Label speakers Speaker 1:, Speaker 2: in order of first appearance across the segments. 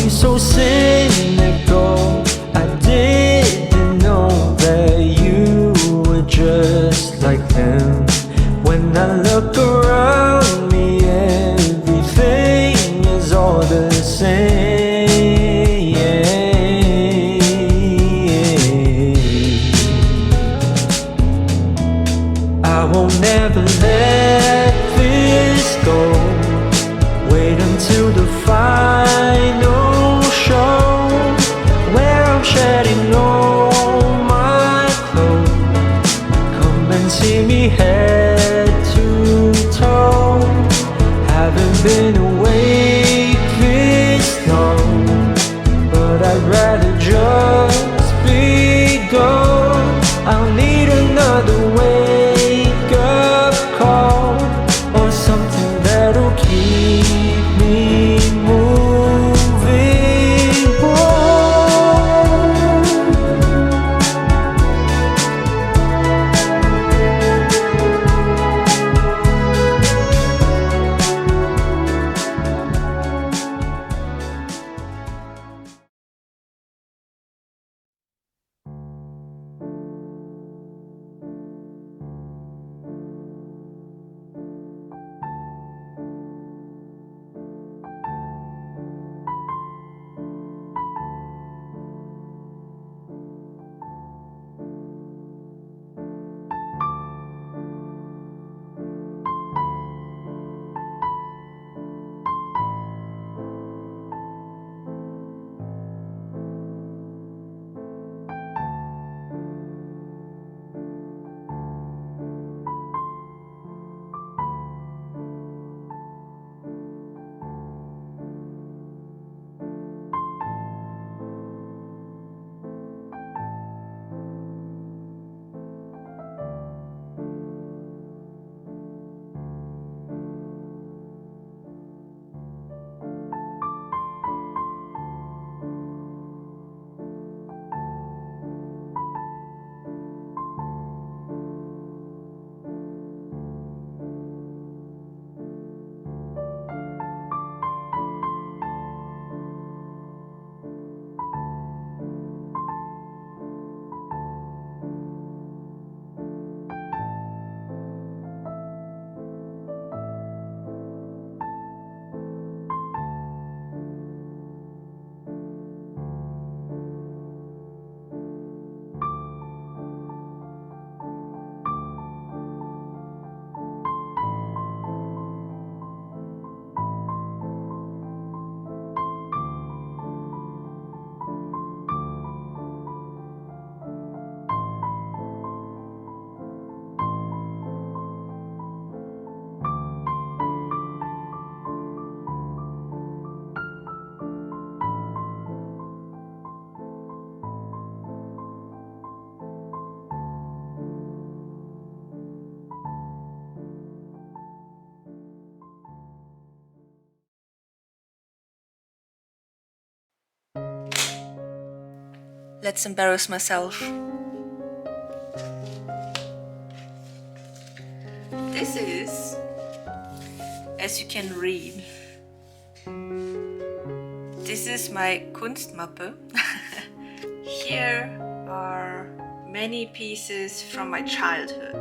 Speaker 1: be so cynical. I didn't know that you were just like them. When I look around me, everything is all the same. I won't ever let this go. Wait until the final show, where I'm shedding all my clothes. Come and see me head to toe. Haven't been awake this long, but I'd rather just be gone. I'll need another wake-up call, or something that'll keep me moving on.
Speaker 2: Let's embarrass myself. This is, as you can read, this is my Kunstmappe. Here are many pieces from my childhood.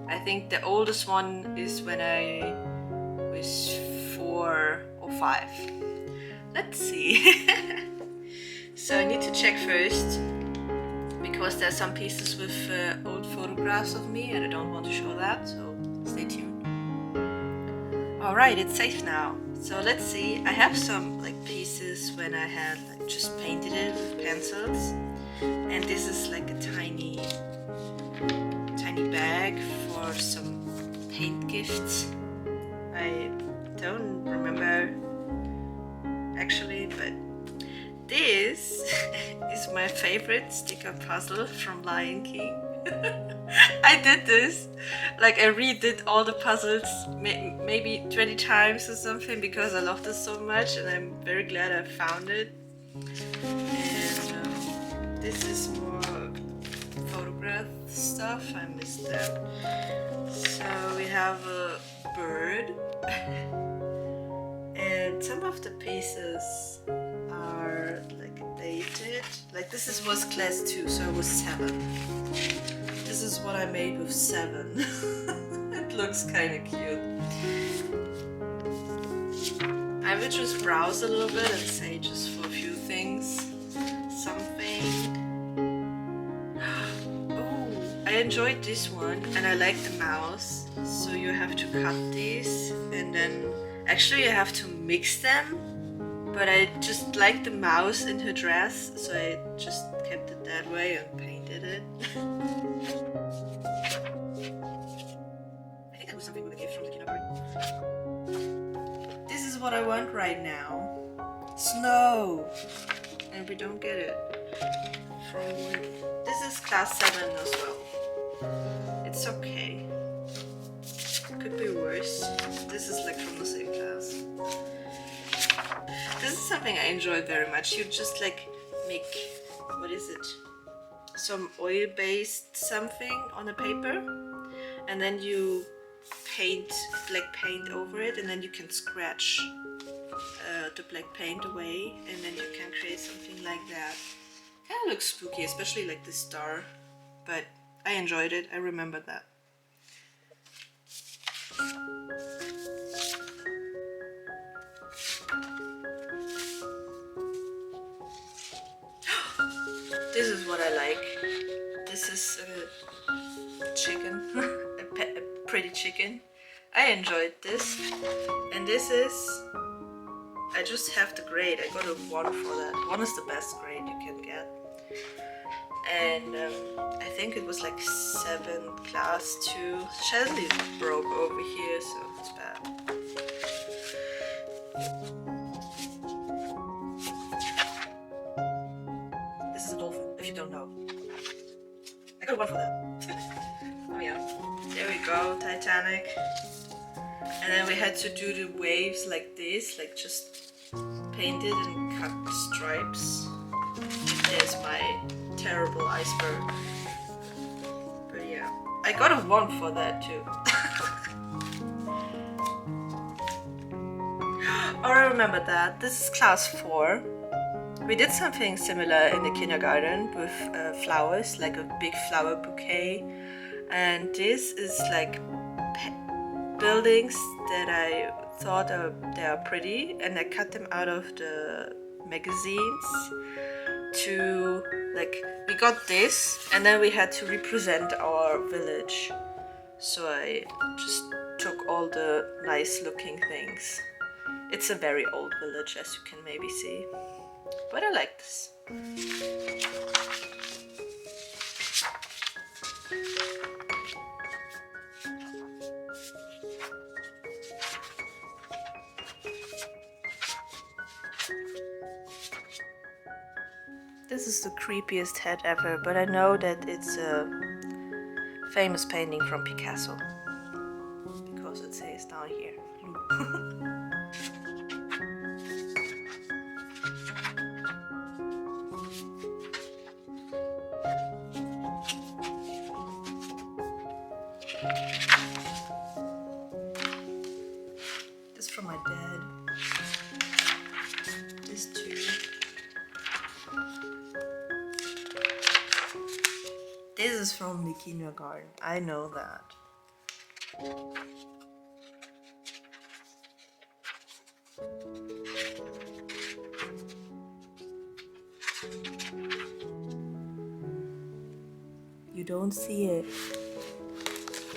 Speaker 2: I think the oldest one is when I was 4 or 5. Let's see. So I need to check first, because there's some pieces with old photographs of me and I don't want to show that, so stay tuned. Alright, it's safe now. So let's see, I have some pieces when I had just painted it with pencils, and this is like a tiny bag for some paint gifts. I don't remember actually, but this is my favorite sticker puzzle from Lion King. I did this, I redid all the puzzles maybe 20 times or something, because I loved it so much, and I'm very glad I found it. And this is more photograph stuff, I missed that. So we have a bird and And some of the pieces are like dated. Like this was class 2, so it was 7. This is what I made with 7. It looks kind of cute. I will just browse a little bit and say just for a few things something. Oh, I enjoyed this one and I like the mouse. So you have to cut these and then actually you have to mix them. But I just like the mouse in her dress, so I just kept it that way and painted it. I think that was something with a gift from the kindergarten. This is what I want right now. Snow! And we don't get it. This is class 7 as well. It's okay. Could be worse. This is like from the same class. This is something I enjoy very much. You just like make, what is it? Some oil-based something on a paper, and then you paint black paint over it, and then you can scratch the black paint away, and then you can create something like that. Kind of looks spooky, especially like the star, but I enjoyed it. I remember that. This is what I like. This is a chicken, a pretty chicken. I enjoyed this. And this is, I just have the grade. I got a 1 for that. 1 is the best grade you can get. And I think it was like 7 class 2. Shelly broke over here, so it's bad. This is a dolphin, if you don't know. I got a 1 for that. Oh yeah. There we go, Titanic. And then we had to do the waves like this, like just paint it and cut the stripes. There's my terrible iceberg. But yeah, I got a 1 for that too. Oh, I remember that. This is class 4. We did something similar in the kindergarten with flowers, like a big flower bouquet. And this is like buildings that I thought they are pretty, and I cut them out of the magazines to, like, we got this and then we had to represent our village. So I just took all the nice looking things. It's a very old village, as you can maybe see, but I like this. This is the creepiest head ever, but I know that it's a famous painting from Picasso because it says down here. This is from my dad. This too. This is from the kindergarten. I know that. You don't see it,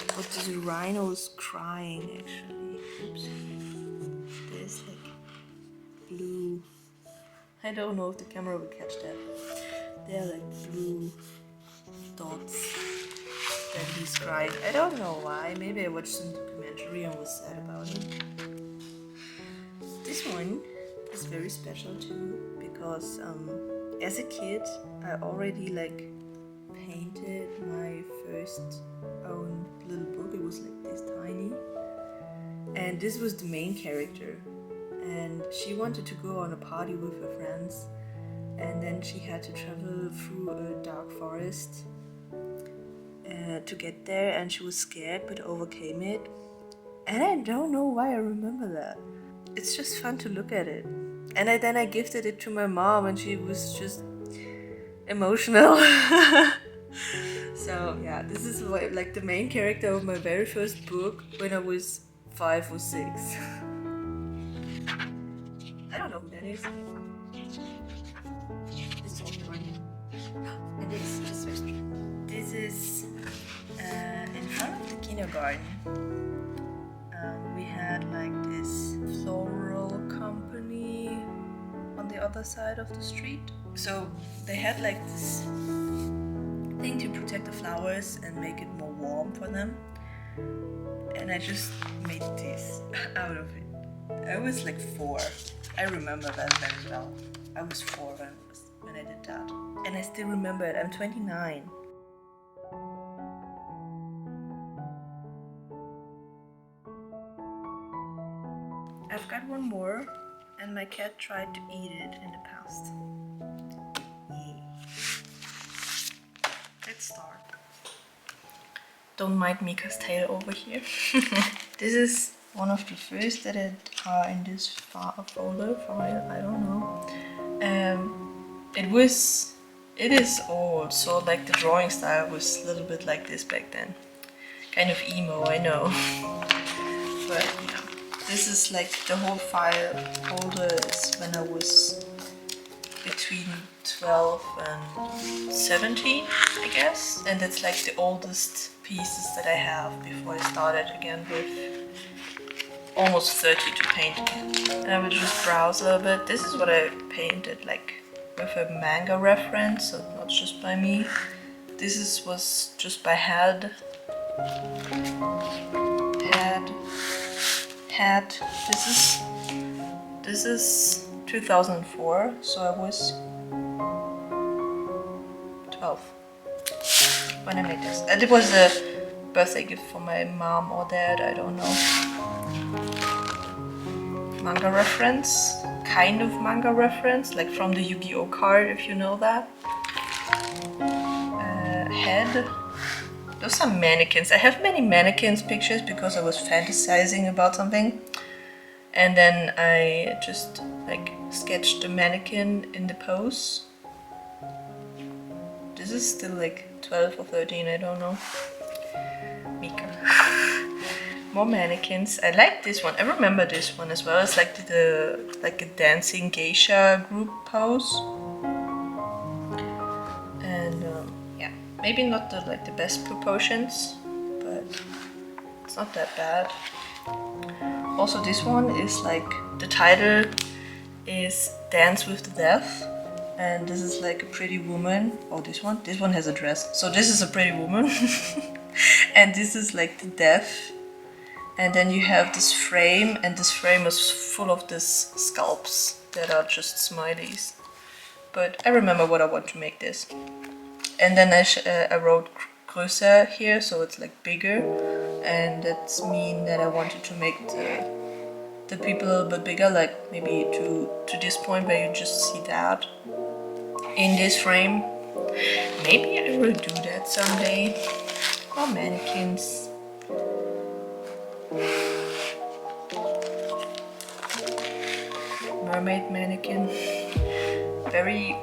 Speaker 2: but the rhino is crying actually. Oops. There's like blue. I don't know if the camera will catch that. They're like blue dots that he's crying. I don't know why. Maybe I watched some documentary and was sad about it. This one is very special too because as a kid I already like painted my first own little book. It was like this tiny, and this was the main character, and she wanted to go on a party with her friends, and then she had to travel through a dark forest to get there, and she was scared but overcame it. And I don't know why I remember that. it's just fun to look at it. And then I gifted it to my mom and she was just emotional. So yeah, this is like the main character of my very first book when I was 5 or 6. I don't know who that is. This is running. And this is in front of the kindergarten. We had like this floral company on the other side of the street. So they had like this thing to protect the flowers and make it more warm for them. And I just made this out of it. I was like 4. I remember that very well. I was 4 when I did that. And I still remember it. I'm 29. I've got one more, and my cat tried to eat it in the past. Let's start. Don't mind Mika's tail over here. This is one of the first that are in this folder file. I don't know. It is old, so like the drawing style was a little bit like this back then. Kind of emo, I know. But yeah, this is like the whole file folder is when I was between 12 and 17, I guess. And it's like the oldest pieces that I have before I started again with almost 30 to paint again. And I will just browse a little bit. This is what I painted, like with a manga reference, so not just by me. This was just by Had. This is 2004, so I was 12 when I made this. And it was a birthday gift for my mom or dad, I don't know. Manga reference, kind of manga reference, like from the Yu-Gi-Oh card, if you know that. Head. Those are mannequins. I have many mannequins pictures because I was fantasizing about something. And then I just like sketched the mannequin in the pose. This is still like 12 or 13, I don't know. Mika. More mannequins. I like this one. I remember this one as well. It's like like a dancing geisha group pose. And yeah, maybe not the best proportions, but it's not that bad. Also, this one is like the title is Dance with the Deaf, and this is like a pretty woman. Oh, this one has a dress. So this is a pretty woman, and this is like the deaf. And then you have this frame, and this frame is full of these sculpts that are just smileys. But I remember what I want to make this. And then I wrote größer here, so it's like bigger. And that's mean that I wanted to make the people a little bit bigger, like maybe to this point where you just see that in this frame. Maybe I will do that someday. More mannequins. Mermaid mannequin. Very...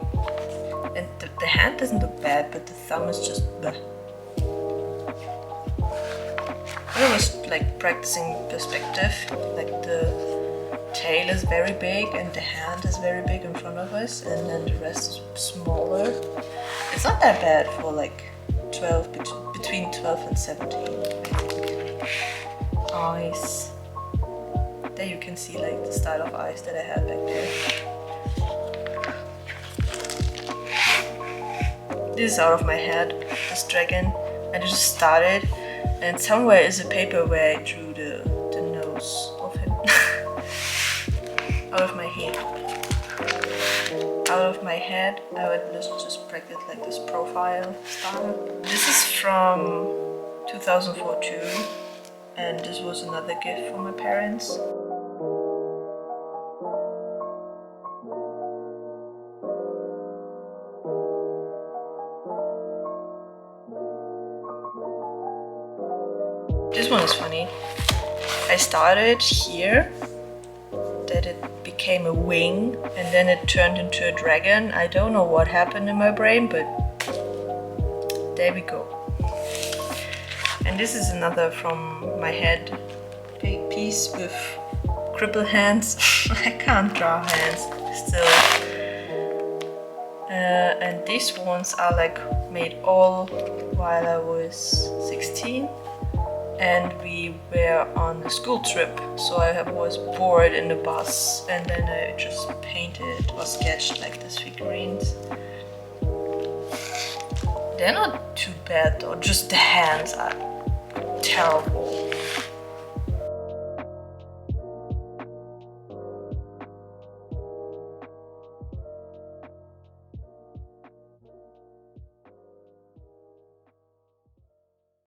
Speaker 2: And the hand doesn't look bad, but the thumb is just bleh. I was like practicing perspective, like the tail is very big and the hand is very big in front of us, and then the rest is smaller. It's not that bad for like 12, between 12 and 17, I think. Eyes. There you can see like the style of eyes that I had back there. This is out of my head, this dragon. I just started, and somewhere is a paper where I drew the nose of him. Out of my head. Out of my head, I would just practice like this profile style. This is from 2004 too, and this was another gift from my parents. This one is funny. I started here, that it became a wing and then it turned into a dragon. I don't know what happened in my brain, but there we go. And this is another from my head piece with cripple hands. I can't draw hands still. And these ones are like made all while I was 16. And we were on a school trip, so I was bored in the bus, and then I just painted or sketched like these figurines. They're not too bad though, just the hands are terrible.